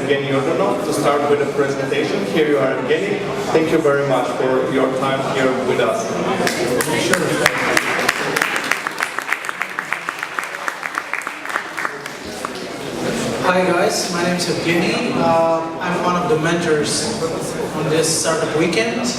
Evgeni Yordanov to start with a presentation. Here you are, Evgeni. Thank you very much for your time here with us. Sure. Hi guys, my name is Evgeni. I'm one of the mentors on this startup weekend.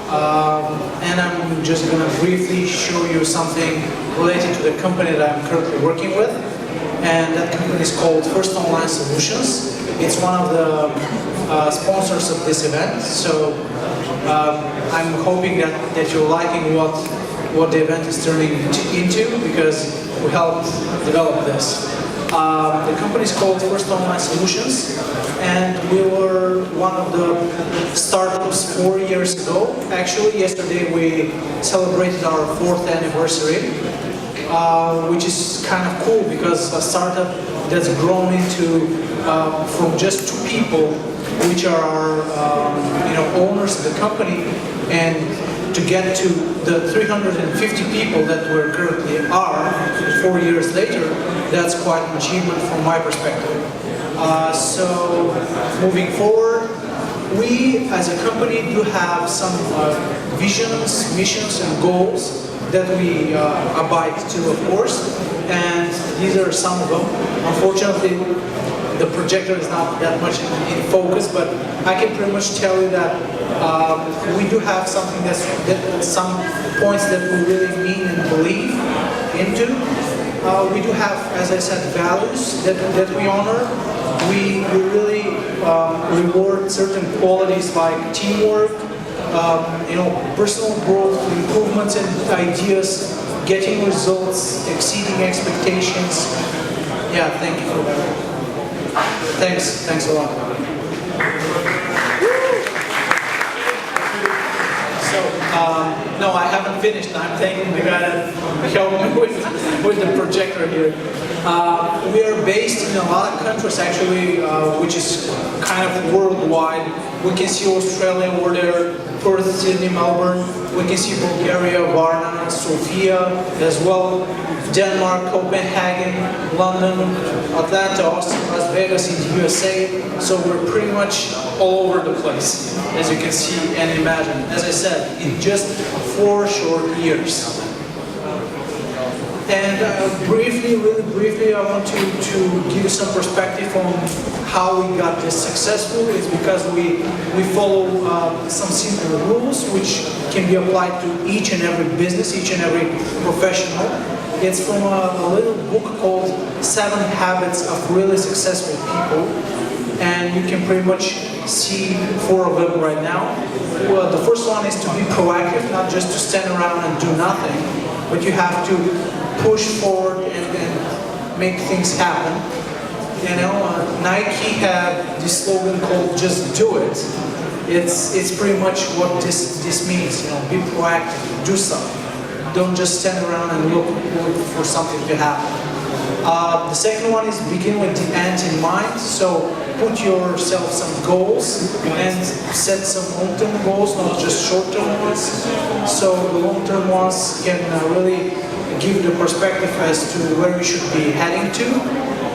And I'm just going to briefly show you something related to the company that I'm currently working with. And that company is called First Online Solutions. It's one of the sponsors of this event. So I'm hoping that you're liking what the event is turning into, because we helped develop this. The company is called First Online Solutions, and we were one of the startups 4 years ago. Actually, yesterday we celebrated our 4th anniversary, which is kind of cool, because a startup that's grown into from just 2 people, which are our owners of the company, and to get to the 350 people that we currently are 4 years later, that's quite an achievement from my perspective. So moving forward, we as a company do have some visions, missions and goals that we abide to, of course, and these are some of them. Unfortunately, the projector is not that much in focus, but I can pretty much tell you that we do have something some points that we really mean and believe into. We do have, as I said, values that we honor. We really reward certain qualities like teamwork, personal growth, improvements and ideas, getting results, exceeding expectations. Yeah, thank you for that. Thanks a lot. So, no, I haven't finished. I'm thanking the guy that helped me with the projector here. We are based in a lot of countries, actually, which is kind of worldwide. We can see Australia over there, Perth, Sydney, Melbourne. We can see Bulgaria, Varna, Sofia as well. Denmark, Copenhagen, London, Atlanta, Austin, Las Vegas in the USA. So we're pretty much all over the place, as you can see and imagine. As I said, in just 4 short years. And really briefly, I want to give you some perspective on how we got this successful. It's because we follow some simple rules which can be applied to each and every business, each and every professional. It's from a little book called 7 Habits of Really Successful People, and you can pretty much see 4 of them right now. Well, the first one is to be proactive, not just to stand around and do nothing, but you have to push forward and make things happen. Nike had this slogan called "Just Do It." It's pretty much what this means. Be proactive, do something. Don't just stand around and look for something to happen. The second one is begin with the end in mind. So put yourself some goals and set some long-term goals, not just short-term ones. So the long-term ones can really give the perspective as to where you should be heading to.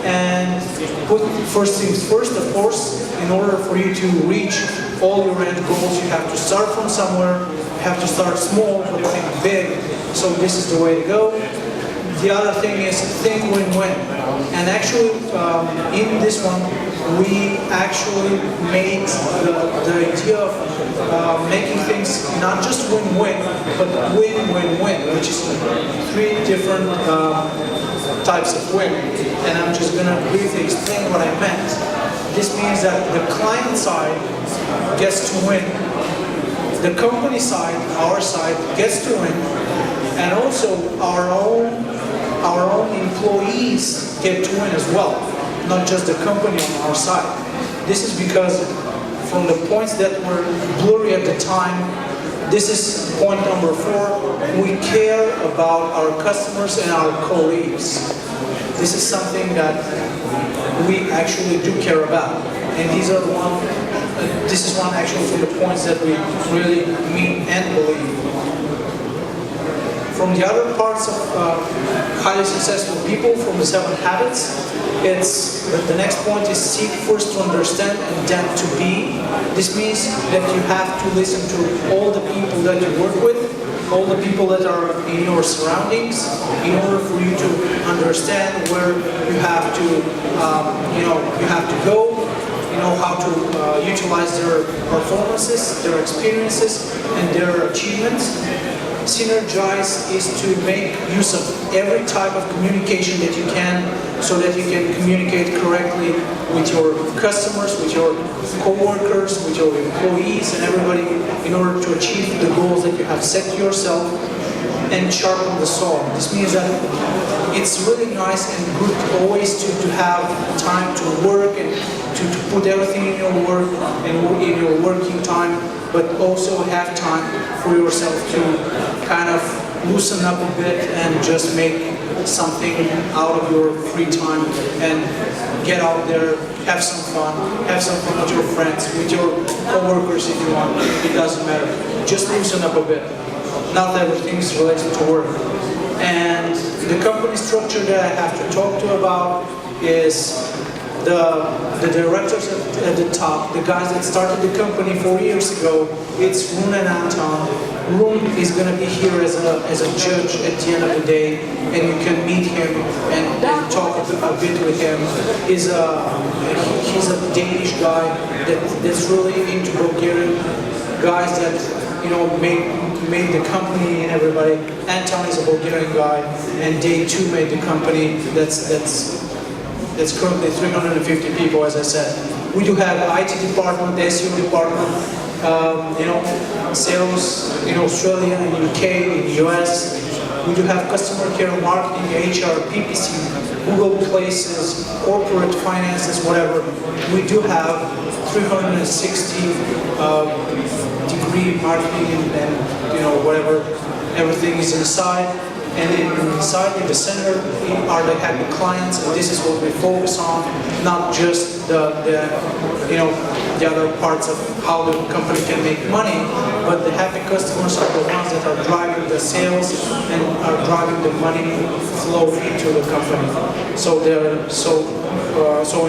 And put first things first, of course. In order for you to reach all your end goals, you have to start from somewhere. You have to start small, but think big. So this is the way to go. The other thing is think win-win. And actually, in this one, we actually made the idea of making things not just win-win, but win-win-win, which is 3 different types of win. And I'm just going to briefly explain what I meant. This means that the client side gets to win, the company side, our side, gets to win, and also our own employees get to win as well, not just the company on our side. This is because from the points that were blurry at the time, this is point number 4, we care about our customers and our colleagues. This is something that we actually do care about. And this is one actually from the points that we really mean and believe. From the other parts of highly successful people, from the 7 habits, it's the next point is seek first to understand and then to be. This means that you have to listen to all the people that you work with, all the people that are in your surroundings, in order for you to understand where you have to, you have to go, how to utilize their performances, their experiences, and their achievements. Synergize is to make use of every type of communication that you can, so that you can communicate correctly with your customers, with your co-workers, with your employees, and everybody in order to achieve the goals that you have set to yourself. And sharpen the saw. This means that it's really nice and good always to have time to work and to put everything in your work and in your working time, but also have time for yourself to kind of loosen up a bit and just make something out of your free time and get out there, have some fun with your friends, with your co-workers if you want. It doesn't matter. Just loosen up a bit. Not everything is related to work. And the company structure that I have to talk to about is the directors at the top, the guys that started the company 4 years ago. It's Rune and Anton. Rune is going to be here as a judge at the end of the day, and you can meet him and talk a bit with him. He's a Danish guy that's really into Bulgarian guys that made the company and everybody. Anton is a Bulgarian guy, and they too made the company. That's currently 350 people, as I said. We do have IT department, SEO department, sales in Australia, in UK, in the US. We do have customer care, marketing, HR, PPC, Google Places, corporate finances, whatever. We do have 360 degree marketing and whatever. Everything is inside. And inside, in the center, are the happy clients, and this is what we focus on, not just the other parts of how the company can make money, but the happy customers are the ones that are driving the sales and are driving the money flow into the company. So they're so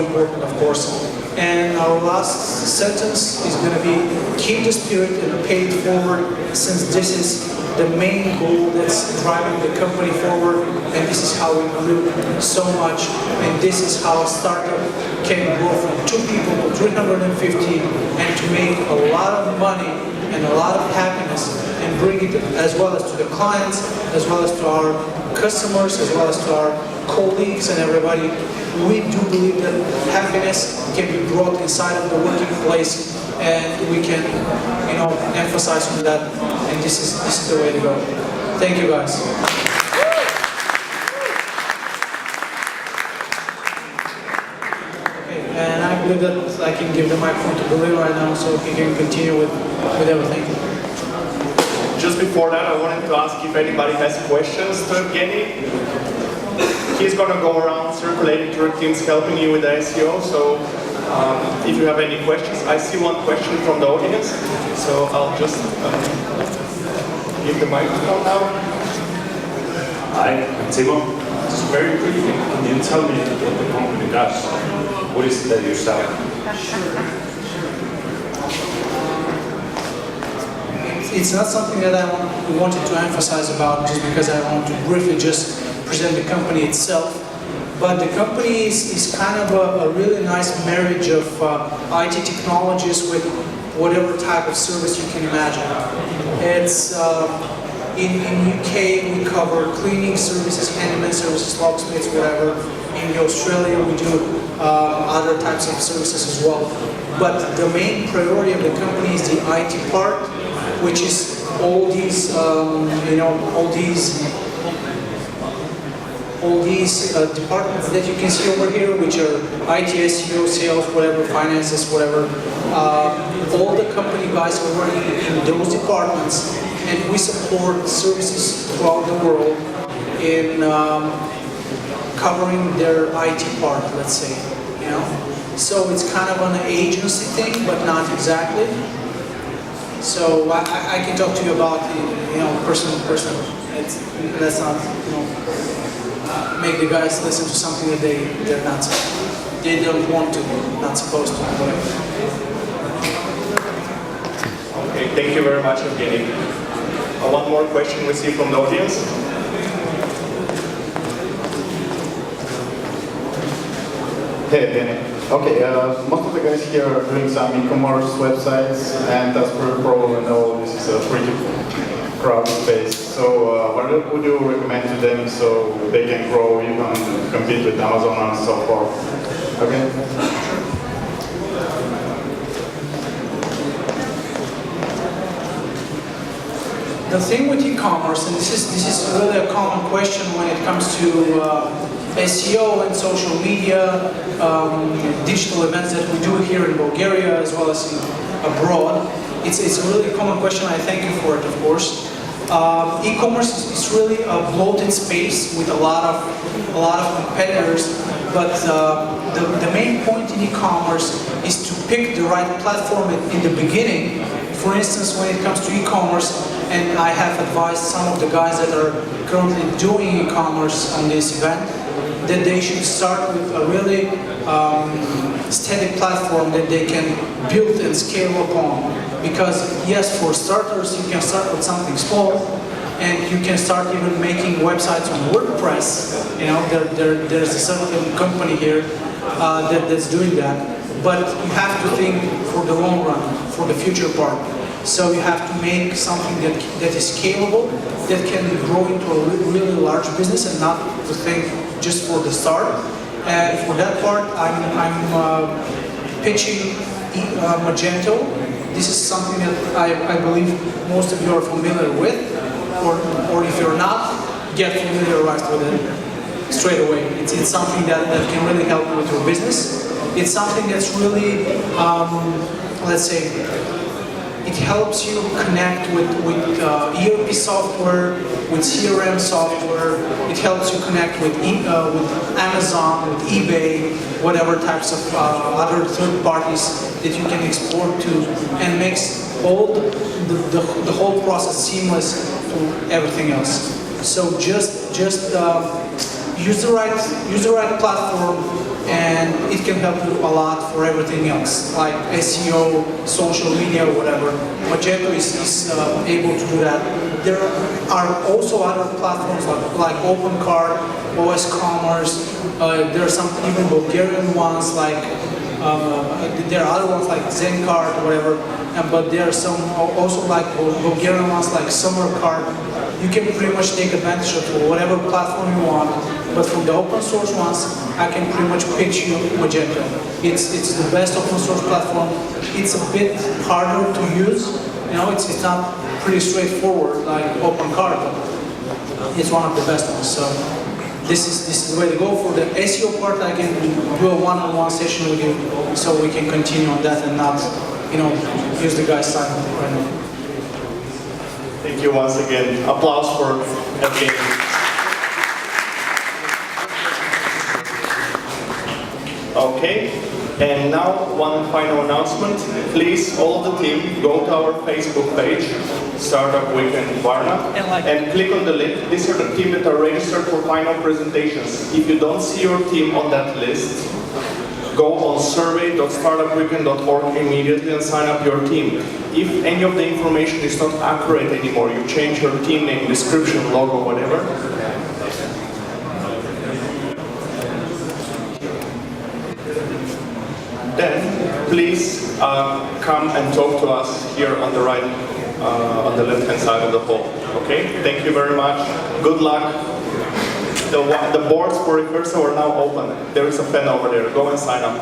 important, of course. And our last sentence is going to be, keep the spirit and pay it forward, since this is the main goal that's driving the company forward, and this is how we grew so much, and this is how a startup can grow from 2 people to 350 and to make a lot of money and a lot of happiness and bring it as well as to the clients, as well as to our customers, as well as to our colleagues and everybody. We do believe that happiness can be brought inside of the working place, and we can, emphasize on that. And this is the way to go. Thank you, guys. Okay, and I believe that I can give the microphone to Billy right now, so he can continue with everything. Just before that, I wanted to ask if anybody has questions to Evgeni. He's going to go around circulating through teams, helping you with the SEO. So if you have any questions, I see one question from the audience. So I'll just give the microphone now. Hi, I'm Timo. Just very briefly, can you tell me what the company does? What is it that you sell? It's not something that I wanted to emphasize about just because I want to briefly just present the company itself. But the company is kind of a really nice marriage of IT technologies with whatever type of service you can imagine. It's in UK we cover cleaning services, handyman services, locksmiths, whatever. In Australia we do other types of services as well. But the main priority of the company is the IT part, which is all these departments that you can see over here, which are IT, SEO, sales, whatever, finances, whatever. All the company guys are working in those departments, and we support services throughout the world in covering their IT part, let's say. So it's kind of an agency thing, but not exactly. So I can talk to you about person Let's not, make the guys listen to something that they don't want to, not supposed to. Okay, thank you very much, Evgeni. One more question we see from the audience. Hey, Evgeni. Okay, most of the guys here are doing some e-commerce websites, and as per probably know, this is a pretty crowded space. So, what would you recommend to them so they can grow, even compete with Amazon and so forth? Okay. The thing with e-commerce, and this is really a common question when it comes to SEO and social media, digital events that we do here in Bulgaria as well as abroad. It's a really common question. I thank you for it, of course. E-commerce is really a bloated space with a lot of competitors. But the main point in e-commerce is to pick the right platform in the beginning. For instance, when it comes to e-commerce, and I have advised some of the guys that are currently doing e-commerce on this event, that they should start with a really steady platform that they can build and scale upon. Because yes, for starters, you can start with something small, and you can start even making websites on WordPress. There's a certain company here that's doing that. But you have to think for the long run, for the future part. So you have to make something that is scalable, that can grow into a really large business, and not to think just for the start. And for that part, I'm pitching Magento. This is something that I believe most of you are familiar with, or if you're not, get familiarized with it straight away. It's something that can really help with your business. It's something that's really, let's say, it helps you connect with ERP software, with CRM software. It helps you connect with Amazon, with eBay, whatever types of other third parties that you can export to, and makes all the whole process seamless to everything else. So just use the right platform, and it can help you a lot for everything else, like SEO, social media, whatever. Magento is able to do that. There are also other platforms like OpenCart, OS Commerce. There are some even Bulgarian ones like there are other ones like Zencart or whatever. But there are some also like Bulgarian ones like SummerCart. You can pretty much take advantage of whatever platform you want. But from the open source ones, I can pretty much pitch you Magento. It's the best open source platform. It's a bit harder to use. It's not pretty straightforward like OpenCart, but it's one of the best ones. So this is the way to go. For the SEO part, I can do a one-on-one session with you, so we can continue on that and not, use the guy's time right now. Thank you once again. Applause for Evgeni. Okay, and now one final announcement. Please, all of the team, go to our Facebook page, Startup Weekend Varna, and click on the link. These are the team that are registered for final presentations. If you don't see your team on that list, go on survey.startupweekend.org immediately and sign up your team. If any of the information is not accurate anymore, you change your team name, description, logo, whatever, then please come and talk to us here on the right, on the left-hand side of the hall. Okay? Thank you very much. Good luck. The boards for rehearsal are now open. There is a pen over there. Go and sign up.